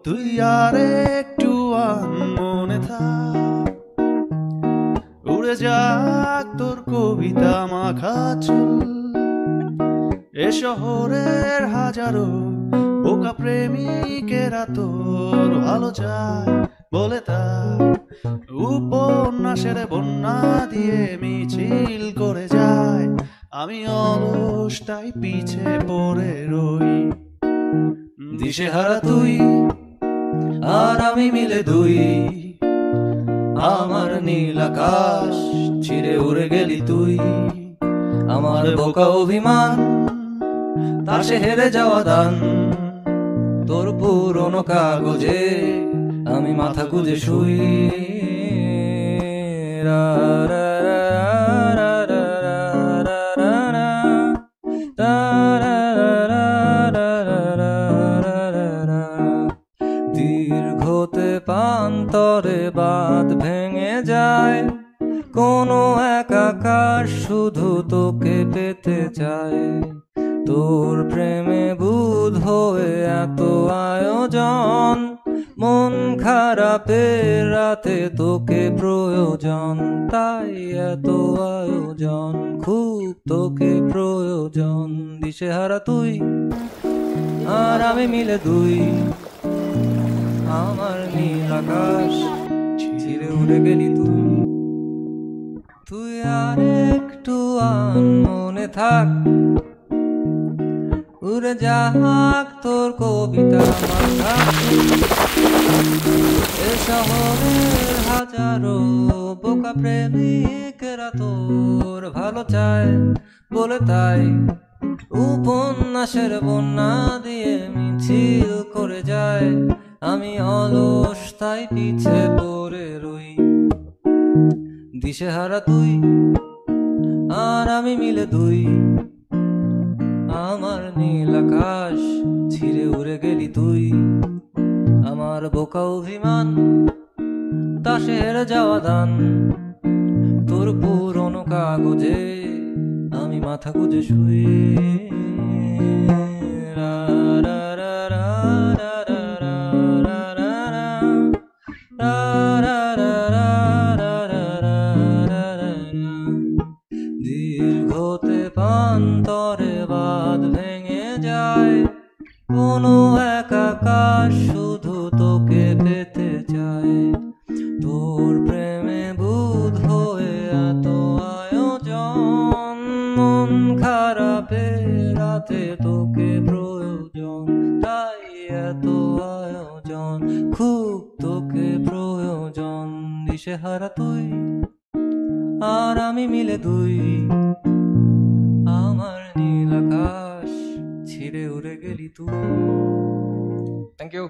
তুই আর একটু মনে থাক, উড়ে যাক তোর কবিতা মাখা চুল। এ শহরের হাজারো বোকা প্রেমিকেরা তোর ভালো চায় বলে তার উপন্যাসের বন্যা দিয়ে মিছিল করে যায়। আমি অলস তাই পিছে পড়ে রই। দিশেহারা তুই আর আমি মিলে দুই, আমার নীল আকাশ ছিঁড়ে উড়ে গেলি তুই। আমার বোকা অভিমান তার সে হেরে যাওয়া দান, তোর পুরনো কাগজে আমি মাথা গুঁজে শুই। রা রা রা রা রা রা রা রা রা রা রা রা রা রা। দীর্ঘতে প্রান্তরে বাঁধ ভেঙে যায়, কোনো এক আকাশ শুধু তোকে পেতে চায়। তোর প্রেমে বুধ হয়ে এত আয়োজন, মন খারাপের রাতে তোকে প্রয়োজন। তাই এত আয়োজন, খুব তোকে প্রয়োজন। দিশেহারা তুই আর আমি মিলে দুই, আমার নীল আকাশ ছিঁড়ে উড়ে গেলি তুই। তুই আর একটু মনে থাক, উড়ে যাক তোর কবিতা মাখা চুল। এ শহরের হাজারো বোকা প্রেমিকেরা তোর ভালো চায় বলে তাই উপন্যাসের বন্যা দিয়ে মিছিল করে যায়। আমি অলস তাই পিছে পড়ে রই। দিশেহারা তুই আর আমি মিলে দুই, আমার নীল আকাশ ছিঁড়ে উড়ে গেলি তুই। আমার বোকা অভিমান তা সে হেরে যাওয়া দান, তোর পুরনো কাগজে আমি মাথা গুঁজে শুই। রা রা রা রা রা রা রা রা রা রা রা রা রা রা রা রা। দীর্ঘতে প্রান্তরে বাঁধ ভেঙে যায়, কোনো এক আকাশ শুধু তোকে পেতে চায়। তোর প্রেমে বুধ হয়ে এত আয়োজন, মন খারাপে রাতে তোকে প্রয়োজন। তাই এত আয়োজন, খুব তোকে প্রয়োজন। দিশেহারা তুই আর আমি মিলে দুই, আমার নীল আকাশ ছিঁড়ে উড়ে গেলি তুই। Thank you.